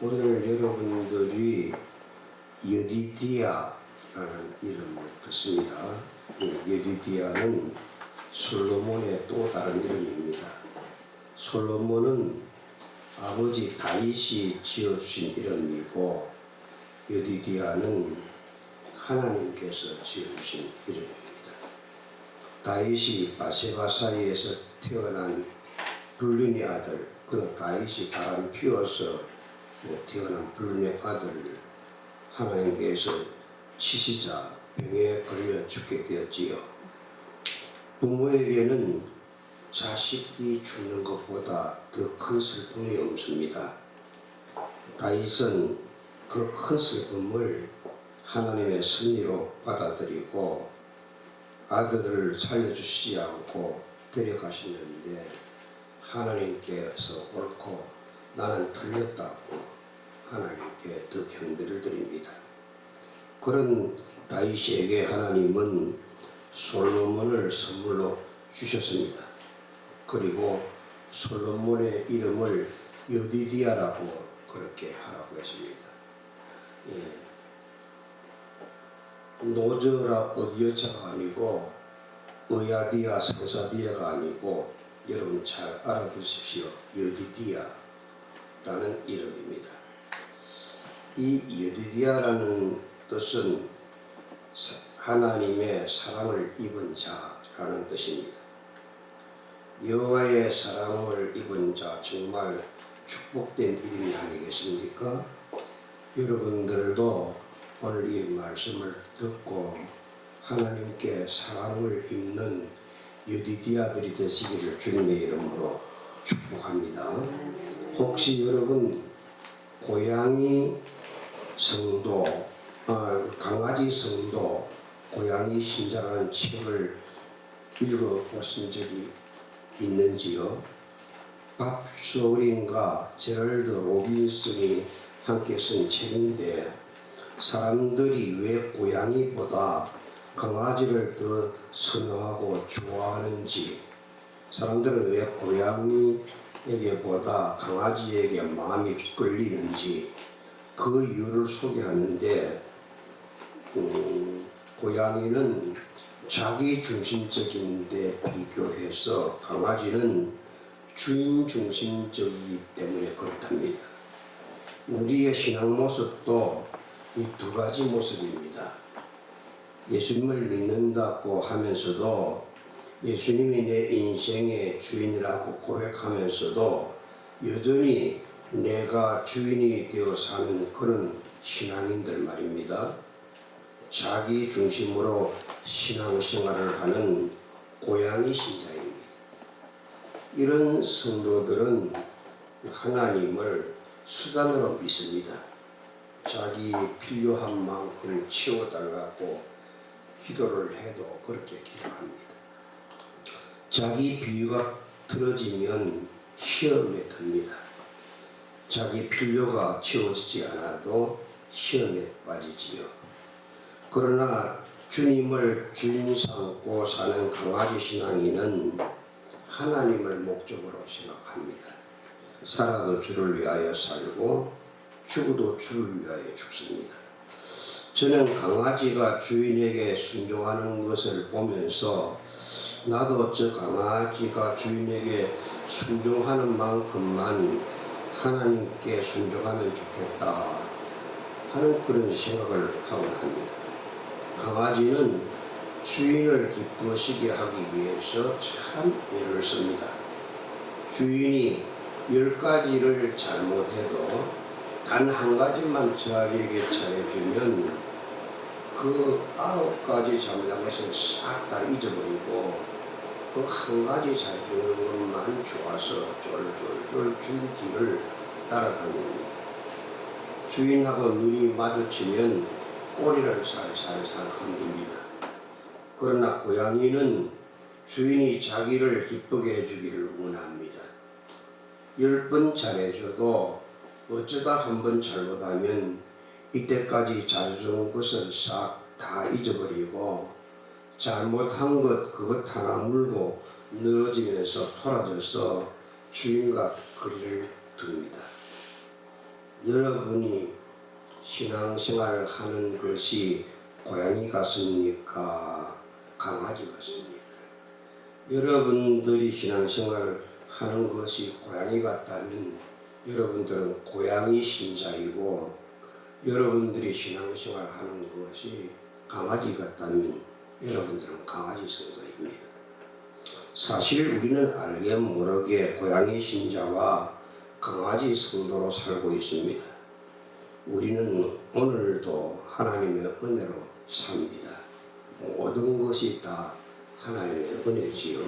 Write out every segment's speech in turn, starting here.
오늘 여러분들이 여디디아라는 이름을 듣습니다. 여디디아는 솔로몬의 또 다른 이름입니다. 솔로몬은 아버지 다윗이 지어주신 이름이고, 여디디아는 하나님께서 지어주신 이름입니다. 다윗이 바세바 사이에서 태어난 불륜의 아들, 그는 다윗이 바람 피워서 태어난 불륜의 아들을 하나님께서 치시자 병에 걸려 죽게 되었지요. 부모에게는 자식이 죽는 것보다 더 큰 슬픔이 없습니다. 다윗은 그 큰 슬픔을 하나님의 섭리로 받아들이고 아들을 살려주시지 않고 데려가시는데 하나님께서 옳고 나는 틀렸다고 하나님께 더 경배를 드립니다. 그런 다윗에게 하나님은 솔로몬을 선물로 주셨습니다. 그리고 솔로몬의 이름을 여디디아라고 그렇게 하라고 했습니다. 노저라 어기여차가 아니고 의아디아 상사디아가 아니고 여러분 잘 알아두십시오. 여디디아라는 이름입니다. 이 여디디아라는 뜻은 하나님의 사랑을 입은 자라는 뜻입니다. 여호와의 사랑을 입은 자, 정말 축복된 이름이 아니겠습니까? 여러분들도 오늘 이 말씀을 듣고 하나님께 사랑을 입는 여디디아들이 되시기를 주님의 이름으로 축복합니다. 혹시 여러분 고양이 성도, 강아지 성도, 고양이 신자라는 책을 읽어보신 적이 있는지요? 밥 쇼린과 제럴드 로빈슨이 함께 쓴 책인데, 사람들이 왜 고양이보다 강아지를 더 선호하고 좋아하는지, 사람들은 왜 고양이에게보다 강아지에게 마음이 끌리는지 그 이유를 소개하는데, 고양이는 자기 중심적인데 비교해서 강아지는 주인 중심적이기 때문에 그렇답니다. 우리의 신앙 모습도 이 두 가지 모습입니다. 예수님을 믿는다고 하면서도 예수님이 내 인생의 주인이라고 고백하면서도 여전히 내가 주인이 되어 사는 그런 신앙인들 말입니다. 자기 중심으로 신앙생활을 하는 고양이 신자입니다. 이런 성도들은 하나님을 수단으로 믿습니다. 자기 필요한 만큼 채워달라고 기도를 해도 그렇게 기도합니다. 자기 비유가 틀어지면 시험에 듭니다. 자기 필요가 채워지지 않아도 시험에 빠지지요. 그러나 주님을 주인 삼고 사는 강아지 신앙인은 하나님을 목적으로 생각합니다. 살아도 주를 위하여 살고 죽어도 주를 위하여 죽습니다. 저는 강아지가 주인에게 순종하는 것을 보면서 나도 저 강아지가 주인에게 순종하는 만큼만 하나님께 순종하면 좋겠다 하는 그런 생각을 하곤 합니다. 강아지는 주인을 기쁘시게 하기 위해서 참 애를 씁니다. 주인이 10가지를 잘못해도 단 한 가지만 저에게 잘해주면 그 9가지 잘못한 것을 싹 다 잊어버리고 그 한 가지 잘해주는 것만 좋아서 쫄쫄쫄 주인 뒤를 따라다닙니다. 주인하고 눈이 마주치면 꼬리를 살살살 흔듭니다. 그러나 고양이는 주인이 자기를 기쁘게 해주기를 원합니다. 10번 잘해줘도 어쩌다 한 번 잘못하면 이때까지 잘해준 것을 싹 다 잊어버리고 잘못한 것 그것 하나 물고 늘어지면서 토라져서 주인과 거리를 둡니다. 여러분이 신앙생활을 하는 것이 고양이 같습니까? 강아지 같습니까? 여러분들이 신앙생활을 하는 것이 고양이 같다면 여러분들은 고양이 신자이고, 여러분들이 신앙생활 하는 것이 강아지 같다면 여러분들은 강아지 성도입니다. 사실 우리는 알게 모르게 고양이 신자와 강아지 성도로 살고 있습니다. 우리는 오늘도 하나님의 은혜로 삽니다. 모든 것이 다 하나님의 은혜지요.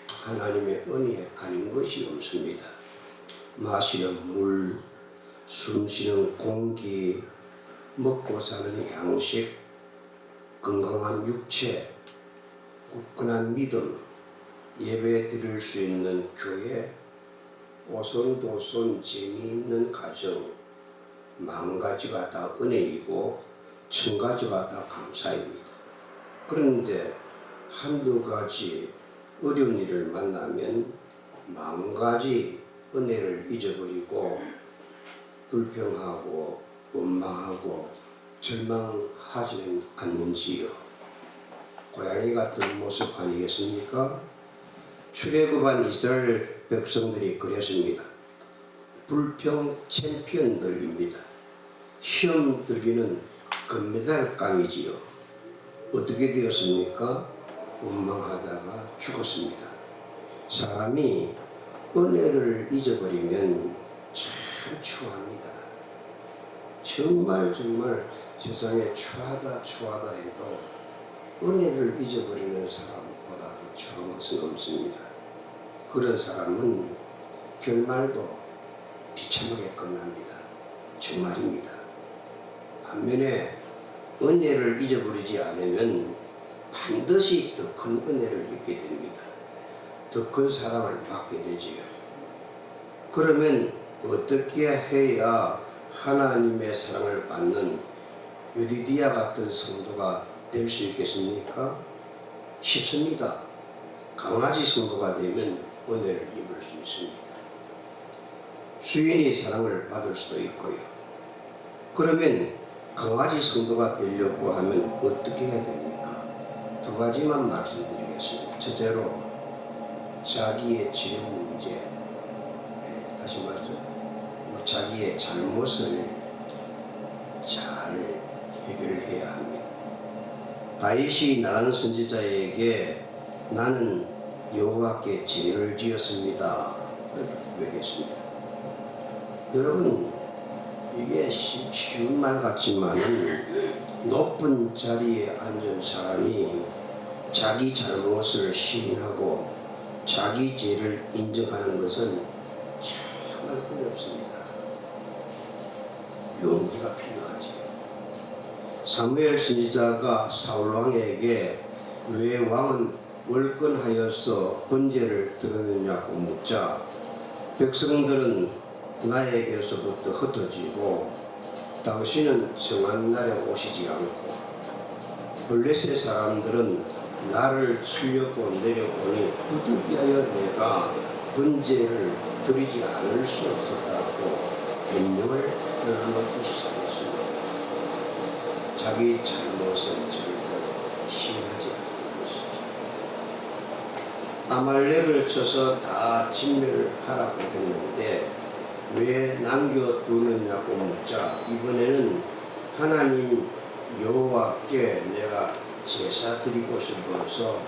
하나님의 은혜 아닌 것이 없습니다. 마시는 물, 숨쉬는 공기, 먹고 사는 양식, 건강한 육체, 굳건한 믿음, 예배 드릴 수 있는 교회, 오손도손 재미있는 가정, 만가지가 다 은혜이고 천가지가 다 감사입니다. 그런데 한두 가지 어려운 일을 만나면 만가지 은혜를 잊어버리고 불평하고 원망하고 절망하지는 않는지요. 고양이 같은 모습 아니겠습니까? 출애굽한 이스라엘 백성들이 그랬습니다. 불평 챔피언들입니다. 시험 들기는 금메달감이지요. 어떻게 되었습니까? 원망하다가 죽었습니다. 사람이 은혜를 잊어버리면 참 추합니다. 정말 세상에 추하다 해도 은혜를 잊어버리는 사람보다 더 추한 것은 없습니다. 그런 사람은 결말도 비참하게 끝납니다. 정말입니다. 반면에 은혜를 잊어버리지 않으면 반드시 더 큰 은혜를 잊게 됩니다. 더 큰 사랑을 받게 되지요. 그러면 어떻게 해야 하나님의 사랑을 받는 유디디아 같은 성도가 될 수 있겠습니까? 쉽습니다. 강아지 성도가 되면 은혜를 입을 수 있습니다. 주인이 사랑을 받을 수도 있고요. 그러면 강아지 성도가 되려고 하면 어떻게 해야 됩니까? 두 가지만 말씀드리겠습니다. 첫째로 자기의 죄 문제, 다시 말해서 자기의 잘못을 잘 해결을 해야 합니다. 다윗이 나가는 선지자에게 나는 여호와께 죄를 지었습니다. 그렇게 고백했습니다. 여러분, 이게 쉬운 말 같지만 높은 자리에 앉은 사람이 자기 잘못을 시인하고 자기 죄를 인정하는 것은 정말 어렵습니다. 용기가 필요하지. 사무엘 선지자가 사울 왕에게 왜 왕은 월권하여서 번제를 드렸느냐고 묻자 백성들은 나에게서부터 흩어지고 당신은 정한 날에 오시지 않고 블레셋 사람들은 나를 치려고 내려오니 부득이하여 내가 번제를 드리지 않을 수 없었다고 변명을 늘어놓기 시작했습니다. 자기 잘못은 절대로 시인하지 않는 것이죠. 아말렉을 쳐서 다 진멸하라고 했는데 왜 남겨두느냐고 묻자 이번에는 하나님 여호와께 내가 제사 드리고 싶어서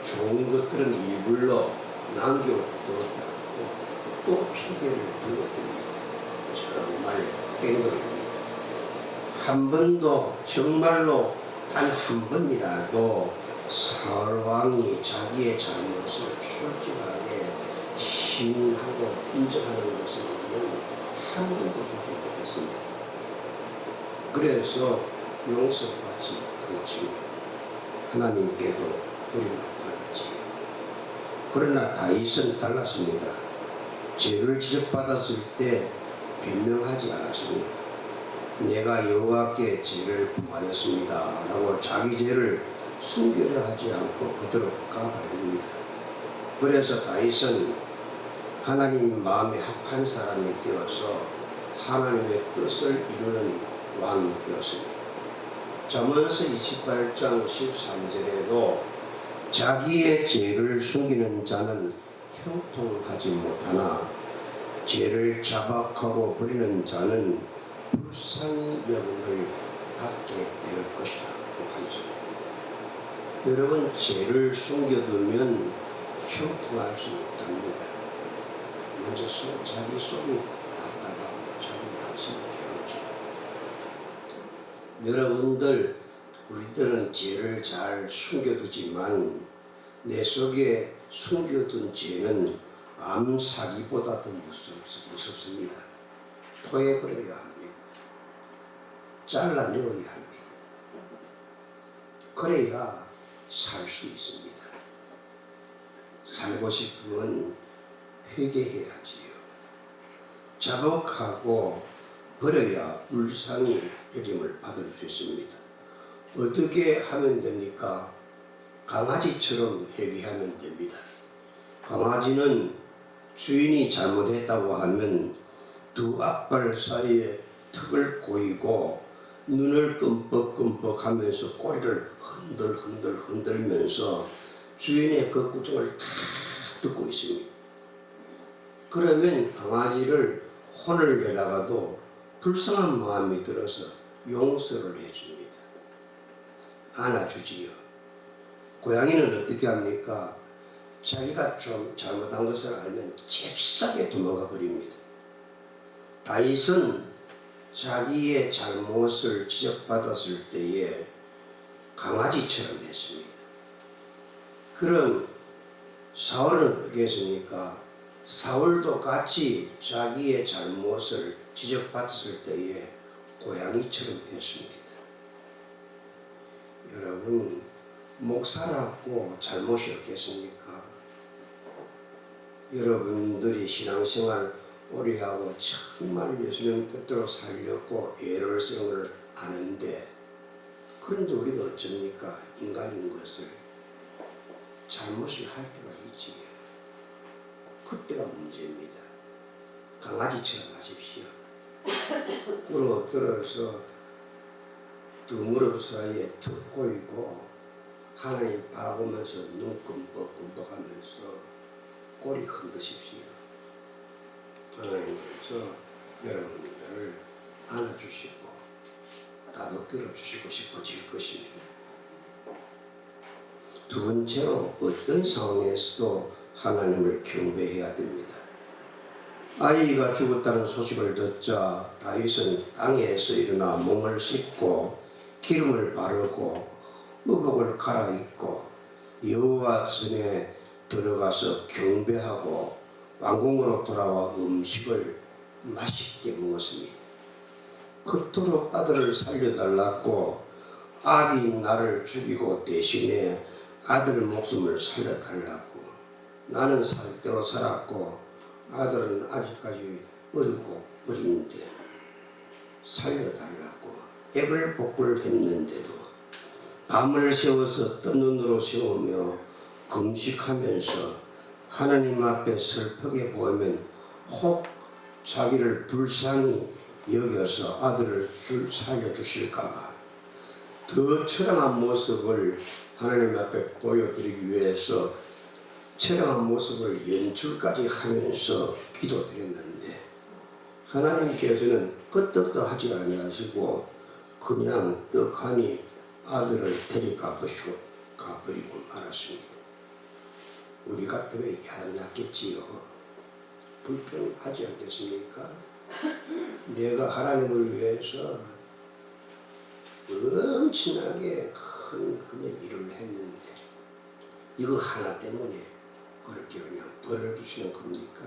좋은 것들은 일불러 남겨두었다고 또 핑계를 불러듭니다. 정말 뺑돌입니다. 한 번도 정말로 단 한 번이라도 사울 왕이 자기의 잘못을 솔직하게 시인하고 인정하는 것을 보면 한 번도 보지 못했습니다. 그래서 용서받지 못했지 하나님께도 버림받았지. 그러나 다윗은 달랐습니다. 죄를 지적받았을 때 변명하지 않았습니다. 내가 여호와께 죄를 범하였습니다 라고 자기 죄를 숨기려 하지 않고 그대로 가버립니다. 그래서 다윗은 하나님 마음에 합한 사람이 되어서 하나님의 뜻을 이루는 왕이 되었습니다. 잠언서 28장 13절에도 자기의 죄를 숨기는 자는 형통하지 못하나 죄를 자박하고 버리는 자는 불쌍히 여김을 받게 될 것이다. 여러분, 죄를 숨겨두면 형통할 수 있답니다. 먼저 자기 속이 답답하고 자기 양심이 괴롭죠. 여러분들, 우리들은 죄를 잘 숨겨두지만 내 속에 숨겨둔 죄는 암사기보다 더 무섭습니다. 토해버려야 합니다. 잘라내어야 합니다. 그래야 살 수 있습니다. 살고 싶으면 회개해야지요. 자복하고 버려야 불쌍히 여김을 받을 수 있습니다. 어떻게 하면 됩니까? 강아지처럼 회개하면 됩니다. 강아지는 주인이 잘못했다고 하면 두 앞발 사이에 턱을 고이고 눈을 끔뻑끔뻑 하면서 꼬리를 흔들흔들 흔들면서 주인의 그 구정을 다 듣고 있습니다. 그러면 강아지를 혼을 내다가도 불쌍한 마음이 들어서 용서를 해줍니다. 안아주지요. 고양이는 어떻게 합니까? 자기가 좀 잘못한 것을 알면 잽싸게 도망가 버립니다. 다윗은 자기의 잘못을 지적받았을 때에 강아지처럼 했습니다. 그럼 사울은 어떻게 했습니까? 사울도 같이 자기의 잘못을 지적받았을 때에 고양이처럼 했습니다. 여러분, 목사라고 잘못이 없겠습니까? 여러분들이 신앙생활 오래 하고 정말 예수님 뜻대로 살렸고 애를 쓰는 걸 아는데, 그런데 우리가 어쩝니까? 인간인 것을 잘못을 할 때가 있지요. 그때가 문제입니다. 강아지처럼 하십시오. 꿇어 엎드려서 두 무릎 사이에 턱 꼬이고 하나님 바라보면서 눈 끔뻑끔뻑하면서 꼬리 흔드십시오. 하나님께서 여러분들을 안아주시고 다독겨 주시고 싶어질 것입니다. 두 번째로 어떤 상황에서도 하나님을 경배해야 됩니다. 아이가 죽었다는 소식을 듣자 다윗은 땅에서 일어나 몸을 씻고 기름을 바르고 의복을 갈아입고 여호와 전에 들어가서 경배하고 왕궁으로 돌아와 음식을 맛있게 먹었습니다. 그토록 아들을 살려달라고 악이 나를 죽이고 대신에 아들 목숨을 살려달라고, 나는 살 대로 살았고 아들은 아직까지 어리고 어린데 살려달라고 애걸복걸 했는데도 밤을 새워서 뜬 눈으로 세우며 금식하면서 하나님 앞에 슬프게 보이면 혹 자기를 불쌍히 여겨서 아들을 살려주실까봐 더 처량한 모습을 하나님 앞에 보여드리기 위해서 처량한 모습을 연출까지 하면서 기도드렸는데, 하나님께서는 끄떡도 하지 아니하시고 그냥 떡하니 아들을 데려가 보시고 가버리고 말았습니다. 우리 같으면 야단났겠지요. 불평하지 않겠습니까? 내가 하나님을 위해서 엄청나게 큰 일을 했는데 이거 하나 때문에 그렇게 그냥 벌을 주시는 겁니까?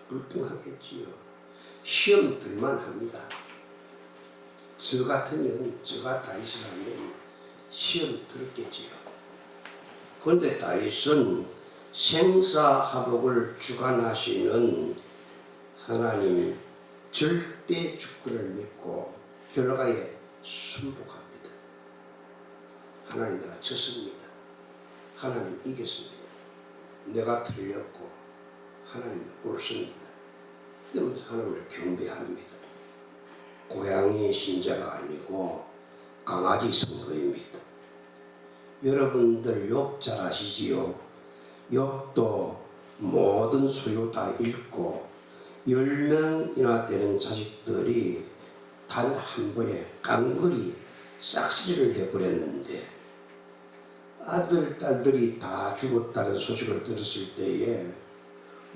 불평하겠지요. 시험 들만 합니다. 저 같으면, 저가 다윗이라면 시험 들었겠지요. 그런데 다윗은 생사화복을 주관하시는 하나님 절대 주권을 믿고 결과에 순복합니다. 하나님, 내가 졌습니다. 하나님 이겼습니다. 내가 틀렸고 하나님 옳습니다. 그러면서 하나님을 경배합니다. 고양이 신자가 아니고 강아지 성도입니다. 여러분들 욥 잘 아시지요? 욥도 모든 소유 다 잃고 10명이나 되는 자식들이 단 한 번에 깡그리 싹쓸이를 해버렸는데 아들, 딸들이 다 죽었다는 소식을 들었을 때에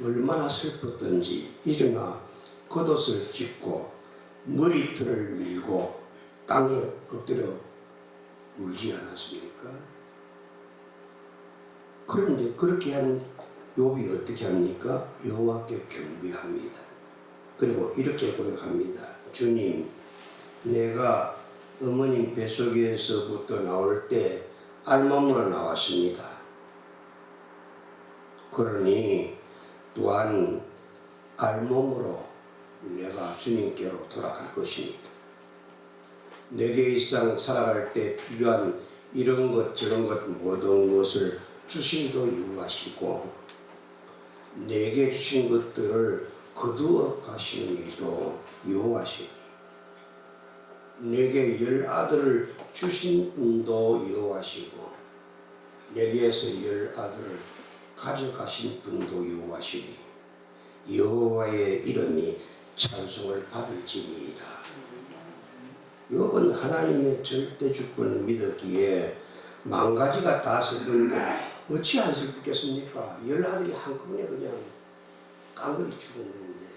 얼마나 슬펐던지 일어나 겉옷을 찢고 머리털을 밀고 땅에 엎드려 울지 않았습니까? 그런데 그렇게 한 욥이 어떻게 합니까? 여호와께 경배합니다. 그리고 이렇게 고백합니다. 주님, 내가 어머님 뱃속에서부터 나올 때 알몸으로 나왔습니다. 그러니 또한 알몸으로 내가 주님께로 돌아갈 것입니다. 내게 일상 살아갈 때 필요한 이런 것 저런 것 모든 것을 주신도 여호와시고 내게 주신 것들을 거두어 가시는 이도 여호와시니 내게 10아들을 주신 분도 여호와시고 내게서 10아들을 가져가신 분도 여호와시니 여호와의 이름이 찬송을 받을지니이다. 욥은 하나님의 절대 주권을 믿었기에 만가지가 다 슬픈데 어찌 안 슬프겠습니까? 10아들이 한꺼번에 그냥 깡그리 죽었는데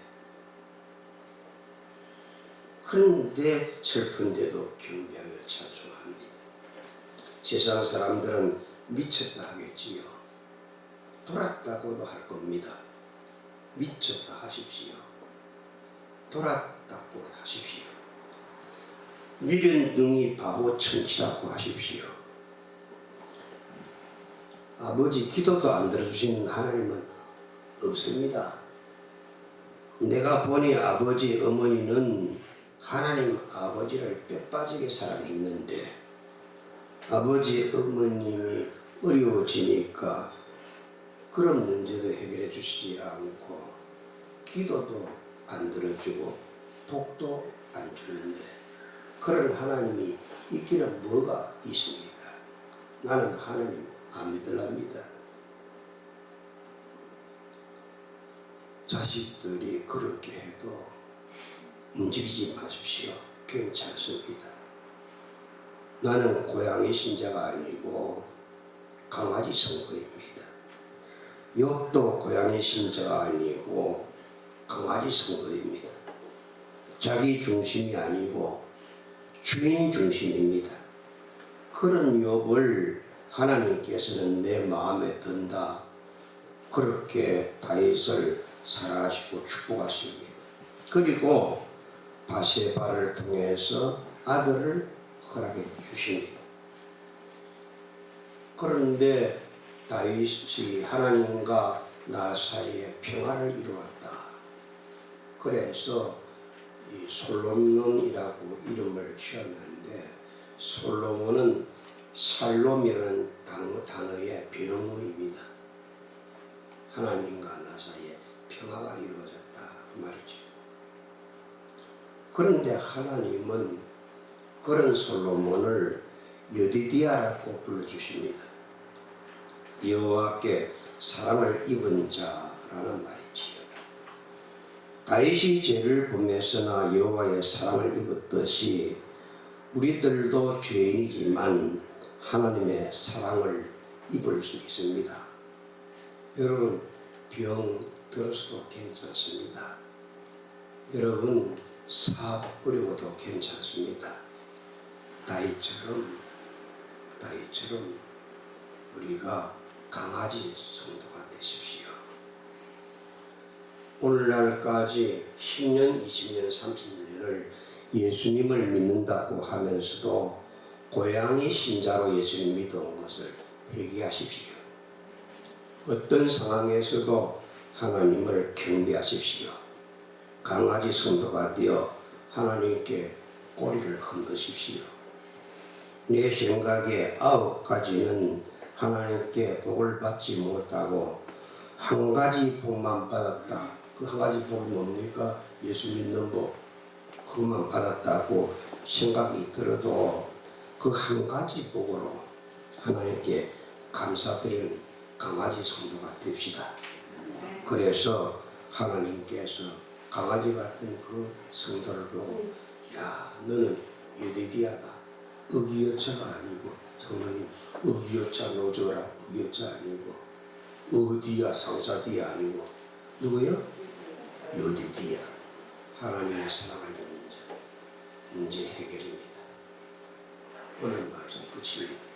그런데 슬픈데도 경배하며 찬송합니다. 세상 사람들은 미쳤다 하겠지요. 돌았다고도 할 겁니다. 미쳤다 하십시오. 돌았다고 하십시오. 미련둥이 바보 천치라고 하십시오. 아버지 기도도 안 들어주시는 하나님은 없습니다. 내가 보니 아버지 어머니는 하나님 아버지를 뼈빠지게 사랑했는데 아버지 어머님이 어려워지니까 그런 문제도 해결해 주시지 않고 기도도 안 들어주고 복도 안 주는데 그런 하나님이 있기는 뭐가 있습니까? 나는 하나님 안 믿으랍니다. 자식들이 그렇게 해도 움직이지 마십시오. 괜찮습니다. 나는 고양이 신자가 아니고 강아지 성도입니다. 욥도 고양이 신자가 아니고 강아지 성도입니다. 자기 중심이 아니고 주인 중심입니다. 그런 욥을 하나님께서는 내 마음에 든다. 그렇게 다윗을 사랑하시고 축복하십니다. 그리고 바세바를 통해서 아들을 허락해 주십니다. 그런데 다윗이 하나님과 나 사이에 평화를 이루었다. 그래서 이 솔로몬이라고 이름을 지었는데 솔로몬은 살롬이라는 단어의 변형어입니다. 하나님과 나 사이에 평화가 이루어졌다 그 말이죠. 그런데 하나님은 그런 솔로몬을 여디디아라고 불러주십니다. 여호와께 사랑을 입은 자라는 말이지요. 다윗이 죄를 범했으나 여호와의 사랑을 입었듯이 우리들도 죄인이지만 하나님의 사랑을 입을 수 있습니다. 여러분 병 들어서도 괜찮습니다. 여러분 사업 어려워도 괜찮습니다. 다윗처럼 우리가 강아지 성도가 되십시오. 오늘날까지 10년, 20년, 30년을 예수님을 믿는다고 하면서도 고양이 신자로 예수님 믿어온 것을 회개하십시오. 어떤 상황에서도 하나님을 경배하십시오. 강아지 성도가 되어 하나님께 꼬리를 흔드십시오. 내 생각에 9가지는 하나님께 복을 받지 못하고 한 가지 복만 받았다. 그 한 가지 복이 뭡니까? 예수 믿는 복. 그것만 받았다고 생각이 들어도 그 한 가지 복으로 하나님께 감사드리는 강아지 성도가 됩시다. 그래서 하나님께서 강아지 같은 그 성도를 보고 야 너는 유대디아다. 의기여차가 아니고 성령님 의기여차 노저라 의기여차 아니고 어디야 상사디야 아니고 누구요? 유대디아. 하나님의 사랑하는 문제 해결입니다. 오늘 말씀 끝입니다.